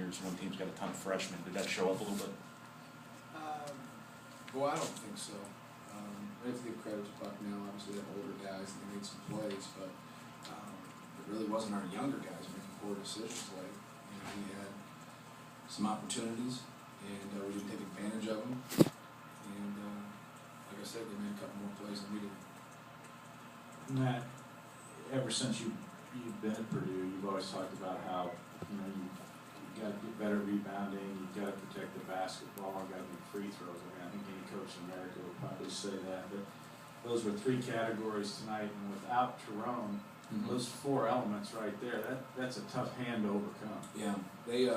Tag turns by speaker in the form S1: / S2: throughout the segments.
S1: seniors, one team's got a ton of freshmen. Did that show up a little bit?
S2: Well, I don't think so. I have to give credit to Bucknell. Obviously, they have older guys and they made some plays, but it really wasn't our younger guys making poor decisions late. We had some opportunities, and we didn't take advantage of them. And like I said, they made a couple more plays than we did.
S3: Matt, ever since you've been at Purdue, you've always talked about how you got to get better rebounding, you've got to protect the basketball, you've got to make free throws. I mean, I think any coach in America would probably say that. But those were three categories tonight, and without Tyrone, those four elements right there, that's a tough hand to overcome.
S2: Yeah, they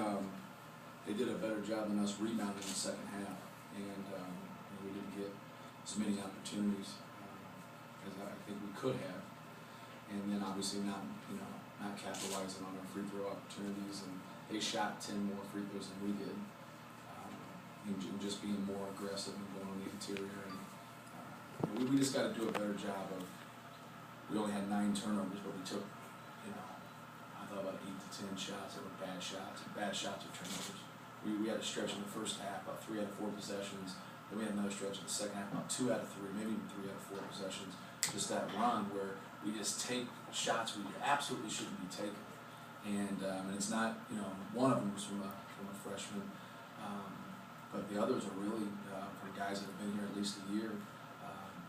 S2: did a better job than us rebounding in the second half, and we didn't get as many opportunities as I think we could have. And then obviously not capitalizing on our free throw opportunities, and they shot 10 more free throws than we did, and just being more aggressive and going on the interior. And we just got to do a better job of. We only had 9 turnovers, but we took, I thought about 8 to 10 shots that were bad shots or turnovers. We had a stretch in the first half, about 3 out of 4 possessions. Then we had another stretch in the second half, about 2 out of 3, maybe even 3 out of 4 possessions. Just that run where we just take shots we absolutely shouldn't be taking. And it's not, one of them was from a freshman, but the others are really from guys that have been here at least a year.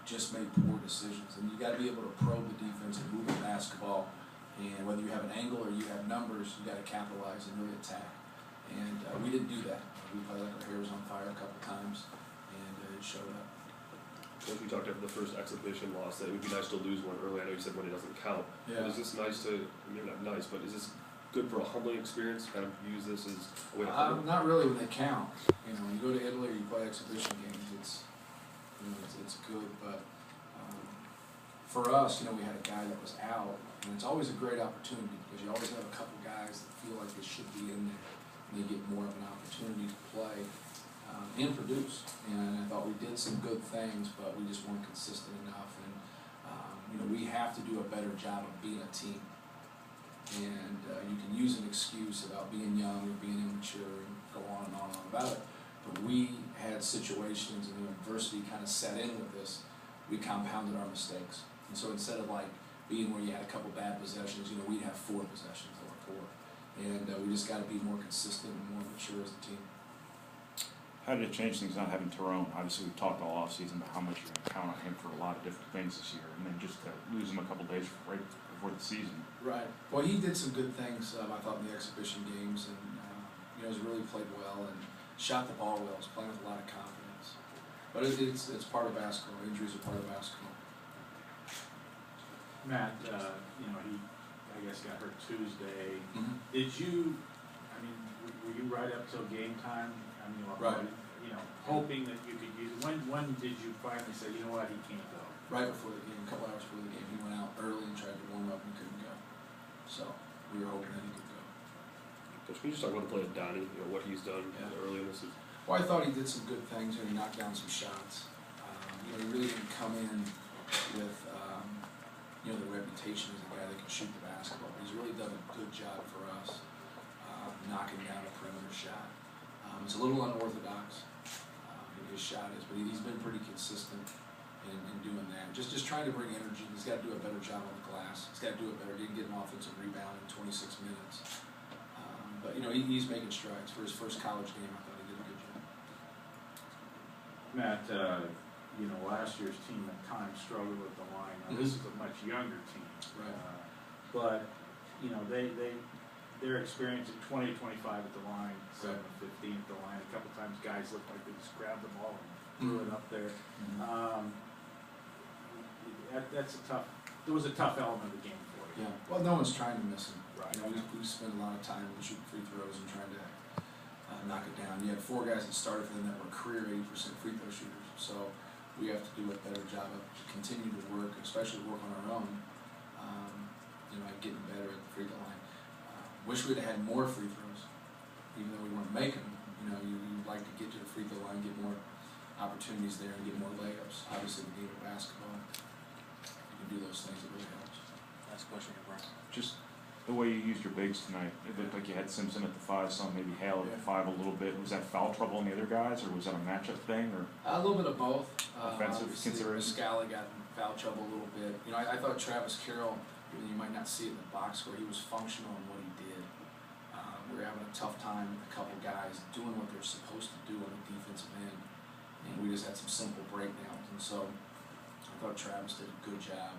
S2: Just made poor decisions, and you got to be able to probe the defense and move the basketball. And whether you have an angle or you have numbers, you got to capitalize and really attack. And we didn't do that. We played like our hair was on fire a couple times, and it showed up.
S4: Once we talked after the first exhibition loss, that it would be nice to lose one early. I know you said when it doesn't count.
S2: Yeah.
S4: Is this nice to? Not nice, but is this good for a humbling experience? Kind of use this as a way to.
S2: Not really when they count. When you go to Italy or you play exhibition games, it's good, but for us, we had a guy that was out, and it's always a great opportunity because you always have a couple guys that feel like they should be in there, and they get more of an opportunity to play and produce. And I thought we did some good things, but we just weren't consistent enough. And we have to do a better job of being a team. And you can use an excuse about being young or being immature and go on and on about it. But we had situations, and the adversity kind of set in with this. We compounded our mistakes. And so instead of being where you had a couple bad possessions, we'd have 4 possessions that were poor. And we just got to be more consistent and more mature as a team.
S1: How did it change things not having Tyrone? Obviously, we've talked all offseason about how much you're going to count on him for a lot of different things this year, and then just to lose him a couple days right before the season.
S2: Right. Well, he did some good things, I thought, in the exhibition games, and he's really played well and shot the ball well. He's playing with a lot of confidence. But it's part of basketball. Injuries are part of basketball.
S3: Matt, he, I guess, got hurt Tuesday. Did you, were you right up till game time?
S2: Right.
S3: Hoping that you could use it. When did you finally say, you know what, he can't go?
S2: Right before the game, a couple hours before the game, he went out early and tried to warm up and couldn't go. So we were hoping that he could go.
S4: Coach, can you just talk about the play of Donnie? What he's done early in this season?
S2: Well, I thought he did some good things and he knocked down some shots. He really didn't come in with the reputation as a guy that can shoot the basketball. But he's really done a good job for us knocking down a perimeter shot. It's a little unorthodox, his shot is, but he's been pretty consistent in doing that. Just trying to bring energy. He's got to do a better job on the glass. He's got to do it better. He can get an offensive rebound in 26 minutes. But he's making strides. For his first college game, I thought he did a good job.
S3: Matt, last year's team at times struggled with the line. Now, this is a much younger team,
S2: Right.
S3: But their experience at 20, 25 at the line, 7 to 15 at the line. A couple times, guys looked like they just grabbed the ball and threw it up there. That's a tough. It was a tough element of the game for you.
S2: Yeah. Well, no one's trying to miss him.
S3: Right.
S2: We spent a lot of time shooting free throws and trying to knock it down. You had 4 guys that started for them that were career 80% free throw shooters. So we have to do a better job of continue to work, especially work on our own. Getting better at the free throw line. Wish we'd have had more free throws, even though we weren't making them. You'd like to get to the free throw line, get more opportunities there, and get more layups. Obviously, the game of basketball, you can do those things. It really helps.
S5: Last question, Brian.
S1: Just The way you used your bigs tonight, it looked like you had Simpson at the 5, some maybe Hale at the 5 a little bit. Was that foul trouble on the other guys, or was that a matchup thing, or?
S2: A little bit of both.
S1: Offensive
S2: Obviously,
S1: considerations?
S2: Scally got in foul trouble a little bit. You know, I thought Travis Carroll, even though you might not see it in the box score, he was functional in what he did. We were having a tough time with a couple guys doing what they're supposed to do on the defensive end, and we just had some simple breakdowns. And so I thought Travis did a good job,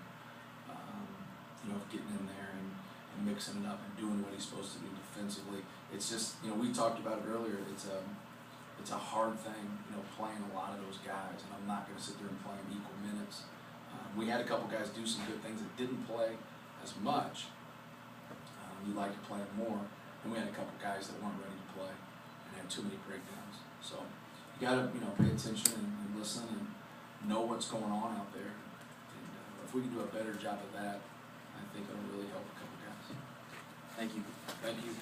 S2: you know, of getting in there and mixing it up and doing what he's supposed to do defensively. It's just, you know, we talked about it earlier. It's a hard thing, you know, playing a lot of those guys, and I'm not going to sit there and play them equal minutes. We had a couple guys do some good things that didn't play as much. You like to play them more. And we had a couple guys that weren't ready to play and had too many breakdowns. So you got to, you know, pay attention and listen and know what's going on out there. And if we can do a better job of that, I think it'll really help a couple guys.
S5: Thank you.
S2: Thank you.